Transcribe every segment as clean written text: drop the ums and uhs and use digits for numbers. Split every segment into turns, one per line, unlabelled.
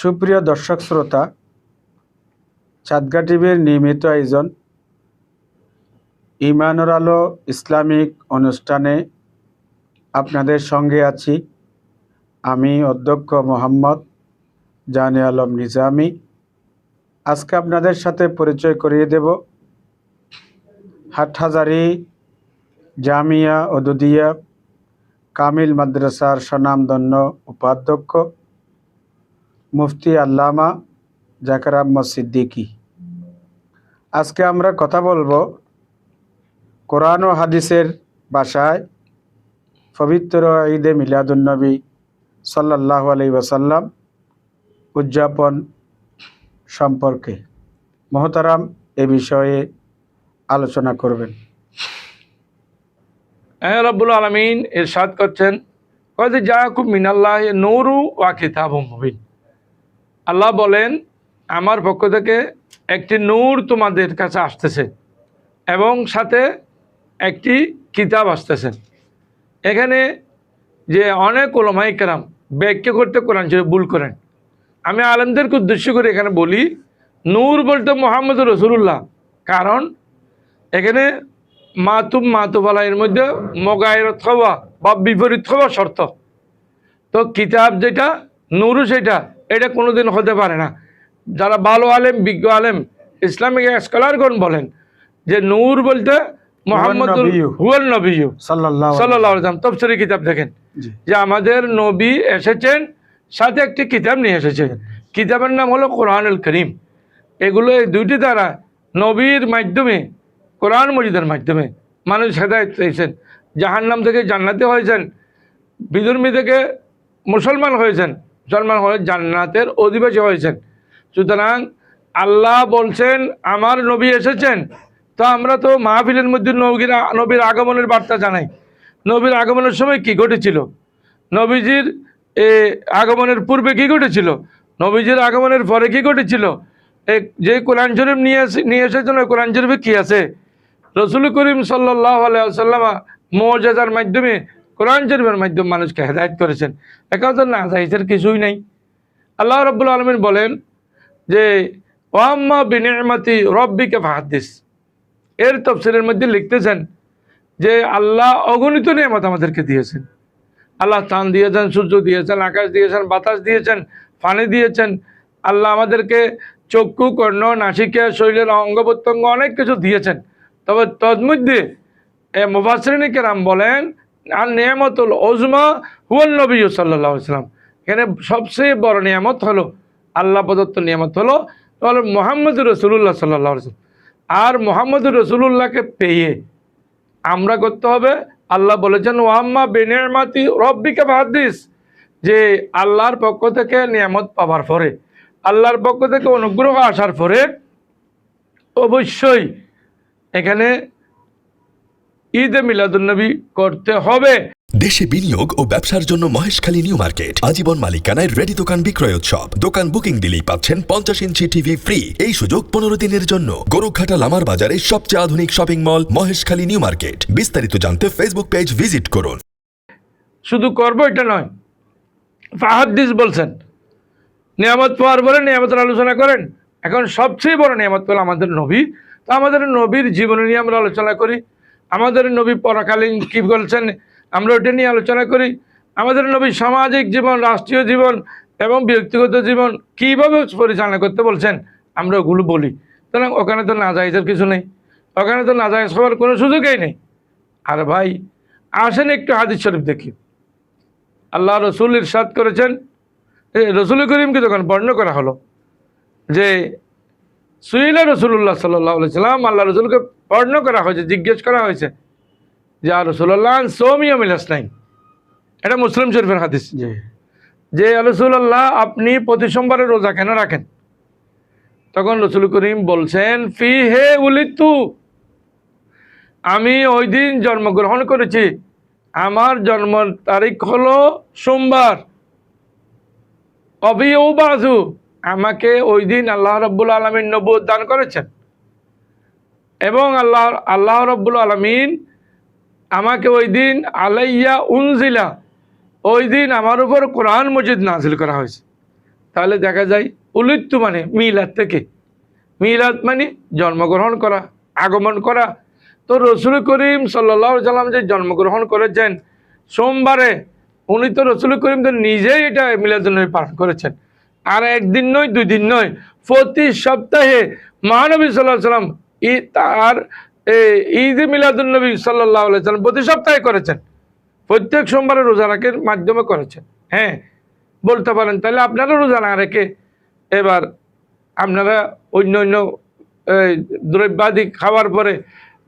সুপ্রিয় দর্শক শ্রোতা, চাঁদগা টিভির নিয়মিত আয়োজন ঈমানুর আলো ইসলামিক অনুষ্ঠানে আপনাদের সঙ্গে আছি আমি অধ্যক্ষ মোহাম্মদ জানে আলম নিজামী। আজকে আপনাদের সাথে পরিচয় করিয়ে দেব হাটহাজারী জামিয়া ওদুদিয়া কামিল মাদ্রাসার স্বনামধন্য উপাধ্যক্ষ মুফতি আল্লামা জাকের আহমদ সিদ্দিকী। আজকে আমরা কথা বলবো কোরআন ও হাদিসের ভাষায় পবিত্র ঈদে মিলাদুন্নবী সাল্লাল্লাহু আলাইহি ওয়াসাল্লাম উদযাপন সম্পর্কে। মহতারাম এ বিষয়ে আলোচনা করবেন।
রব্বুল আলামিন ইরশাদ করছেন, কদ জাআকুম মিনাল্লাহি নূরু ওয়া কিতাবুম মুবিন। আল্লাহ বলেন, আমার পক্ষ থেকে একটি নূর তোমাদের কাছে আসতেছে এবং সাথে একটি কিতাব আসতেছে। এখানে যে অনেক উলামায়ে কেরাম ব্যাখ্যা করতে কোরআন শরীফ ভুল করেন, আমি আলেমদেরকে উদ্দেশ্য করে এখানে বলি নূর বলতে মুহাম্মদ রাসূলুল্লাহ। কারণ এখানে মাতুফালা এর মধ্যে মগায়রত হওয়া বা বিপরীত হওয়া শর্ত। তো কিতাব যেটা নূরু সেটা এটা কোনোদিন হতে পারে না। যারা ভালো আলেম বিজ্ঞ আলেম ইসলামিক স্কলারগণ বলেন যে নূর বলতে মুহাম্মদুর হুয়াল নবী সাল্লাল্লাহু আলাইহি ওয়াসাল্লাম। তাফসীরের কিতাব দেখেন যে আমাদের নবী এসেছেন, সাথে একটি কিতাব নিয়ে এসেছেন। কিতাবের নাম হলো কোরআনুল কারীম। এগুলো এই দুইটি দ্বারা নবীর মাধ্যমে কোরআন মজিদের মাধ্যমে মানুষ হেদায়েত পেয়েছেন, জাহান্নাম থেকে জান্নাতে হয়েছেন, বিধর্মী থেকে মুসলমান হয়েছেন, মুসলমান হয়ে জান্নাতের অধিবাসী হয়েছেন। সুতরাং আল্লাহ বলছেন আমার নবী এসেছেন, তো আমরা তো মাহফিলের মধ্যে নবীর আগমনের বার্তা জানাই। নবীর আগমনের সময় কি ঘটেছিল, নবীজির আগমনের পূর্বে কি ঘটেছিল, নবীজির আগমনের পরে কি ঘটেছিল, যে কোরআন শরীফ নিয়ে এসেছেন ওই কোরআন শরীফে কী আছে। রসুল করিম সাল্লাল্লাহু আলাইহি ওয়াসাল্লাম মুআজিজার মাধ্যমে কোরআন শরীফের মাধ্যমে মানুষকে হেদায়েত করেছেন। এখানে তো নাজায়েজের কিছুই নাই। আল্লাহ রাব্বুল আলামিন বলেন যে ওয়াম্মা বিনিআমাতি রাব্বিকা ফাহাদ্দিস। এর তাফসীরের মধ্যে লিখতেছেন যে আল্লাহ অগণিত নিয়ামত আমাদেরকে দিয়েছেন। আল্লাহ চাঁদ দিয়েছেন, সূর্য দিয়েছেন, আকাশ দিয়েছেন, বাতাস দিয়েছেন, পানি দিয়েছেন। আল্লাহ আমাদেরকে চক্ষু, কর্ণ, নাসিকা, শরীরের অঙ্গ প্রত্যঙ্গ অনেক কিছু দিয়েছেন। তবে তন্মধ্যে মুফাসসিরিন কেরাম বলেন আর নিয়ামতুল উজমা হুয়ান নবী সাল্লাল্লাহু আলাইহি ওয়াসাল্লাম। এখানে সবচেয়ে বড় নিয়ামত হলো আল্লাহ প্রদত্ত নিয়ামত হলো মুহাম্মদুর রাসূলুল্লাহ সাল্লাল্লাহু আলাইহি ওয়াসাল্লাম। আর মুহাম্মদুর রাসূলুল্লাহকে পেয়ে আমরা করতে হবে, আল্লাহ বলেছেন ওয়াম্মা বিনিআমাতি রাব্বিকা ফাহাদ্দিস, যে আল্লাহর পক্ষ থেকে নিয়ামত পাওয়ার পরে, আল্লাহর পক্ষ থেকে অনুগ্রহ আসার পরে অবশ্যই এখানে ঈদে মিলাদুন্নবী করতে হবে।
দেশে বিনিয়োগ ও ব্যবসার জন্য মহেশখালী নিউ মার্কেট আজীবন মালিকানায় রেডি দোকান বিক্রয় উৎসব। দোকান বুকিং দিলেই পাচ্ছেন 50 ইঞ্চি টিভি ফ্রি। এই সুযোগ 15 দিনের জন্য। গরুঘাটা লামার বাজারে সবচেয়ে আধুনিক shopping mall Maheshkhali new market. বিস্তারিত জানতে ফেসবুক পেজ ভিজিট করুন।
শুধু করবো এটা নয়, ফাহাদ্দিস বলছেন নিয়ামত পাওয়ার পরে নিয়ামতের আলোচনা করেন। এখন সবচেয়ে বড় নিয়ামত হলো আমাদের নবী। তো আমাদের নবীর জীবনী নিয়ে আমরা আলোচনা করি। আমাদের নবী পরকালীন কী বলছেন আমরা ওটা নিয়ে আলোচনা করি। আমাদের নবী সামাজিক জীবন, রাষ্ট্রীয় জীবন এবং ব্যক্তিগত জীবন কীভাবে পরিচালনা করতে বলছেন আমরা ওগুলো বলি। সুতরাং ওখানে তো নাজায়েজের কিছু নেই, ওখানে তো নাজায়েজ হওয়ার কোনো সুযোগই নেই। আর ভাই আসেন একটু হাদিস শরীফ দেখি। আল্লাহ রসুল ইরশাদ করেছেন, রসুল করিমকে যখন বর্ণনা করা হলো যে সুইলা রসুল্লাহ সাল্লাল্লাহু আলাইহি ওয়াসাল্লাম, আল্লাহ রসুলকে বর্ণনা করা হয়েছে, জিজ্ঞেস করা হয়েছে যে রাসূলুল্লাহ সওমি ইয়াউমিল ইসনাইন। এটা মুসলিম শরীফের হাদিস যে রাসূলুল্লাহ আপনি প্রতি সোমবারে রোজা কেন রাখেন? তখন রসুল করিম বলছেন ফিহে উলিদতু, আমি ওই দিন জন্মগ্রহণ করেছি, আমার জন্ম তারিখ হলো সোমবার। অবিউবাযু, আমাকে ওই দিন আল্লাহ রাব্বুল আলামিন নবুয়ত দান করেছেন এবং আল্লাহ রাব্বুল আলামিন আমাকে ওই দিন আলাইয়া উনজিলা, ওই দিন আমার উপর কোরআন মজিদ নাজিল করা হয়েছে। তাহলে দেখা যায় উলিত্তু মানে মিলাদ থেকে, মিলাদ মানে জন্মগ্রহণ করা, আগমন করা। তো রসুল করিম সাল্লাল্লাহু আলাইহি সাল্লাম যে জন্মগ্রহণ করেছেন সোমবারে, উনি তো রসুল করিম তো নিজেই এটা মিলাদুন্নবী পালন করেছেন। আর একদিন নয়, 2 দিন নয়, প্রতি সপ্তাহে মহানবী সাল্লাল্লাহু আলাইহি সাল্লাম তার ঈদ মিলাদুন্নবী সাল্লাল্লাহু আলাইহি সাল্লাম প্রতি সপ্তাহে করেছেন, প্রত্যেক সোমবারে রোজা রাখার মাধ্যমে করেছেন। হ্যাঁ, বলতে পারেন তাহলে আপনারা রোজা না রেখে এবার আপনারা অন্য অন্য দ্রব্যাদি খাওয়ার পরে,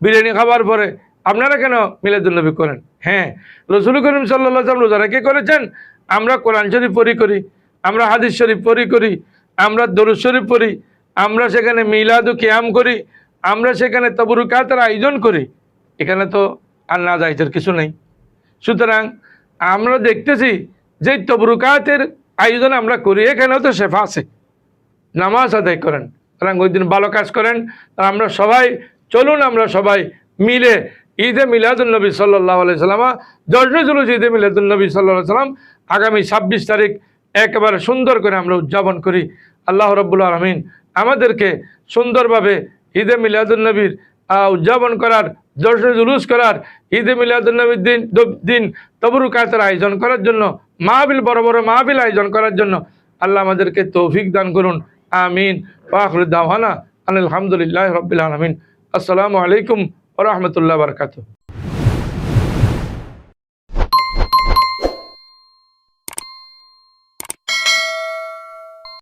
বিরিয়ানি খাওয়ার পরে আপনারা কেন মিলাদুন্নবী করেন? হ্যাঁ, রসুল করিম সাল্লাল্লাহু আলাইহি সাল্লাম রোজা রেখে করেছেন, আমরা কোরআন শরীফ পড়ি করি, আমরা হাদিস শরীফ পড়ি করি, আমরা দরুদ শরীফ পড়ি, আমরা সেখানে মিলাদ ও কিয়াম করি, আমরা সেখানে তাবরুকাতের আয়োজন করি। এখানে তো আর না যাইতের কিছু নেই। সুতরাং আমরা দেখতেছি যে তবরুকাতের আয়োজন আমরা করি, এখানেও তো শেফা আছে, নামাজ আদায় করেন, সুতরাং ওই দিন ভালো কাজ করেন। আর আমরা সবাই চলুন, আমরা সবাই মিলে ঈদে মিলাদুন্নবী সাল্লাল্লাহু আলাইহি সাল্লাম, জশ্নে জুলুস ঈদে মিলাদুন্নবী সাল্লাল্লাহু আলাইহি সাল্লাম আগামী 26 তারিখ একেবারে সুন্দর করে আমরা উদযাপন করি। আল্লাহ রাব্বুল আলামিন আমাদেরকে সুন্দরভাবে ঈদে মিলাদুন্নবীর উদযাপন করার, জশ্নে জুলুস করার, ঈদে মিলাদুন্নবীর দিন তবরুকাতের আয়োজন করার জন্য, মাহফিল, বড় বড় মাহফিল আয়োজন করার জন্য আল্লাহ আমাদেরকে তৌফিক দান করুন। আমিন। ওয়া আখিরু দাওয়ানা আলহামদুলিল্লাহি রাব্বিল আলামিন। আসসালামু আলাইকুম ওয়া রাহমাতুল্লাহি ওয়া বারাকাতুহু।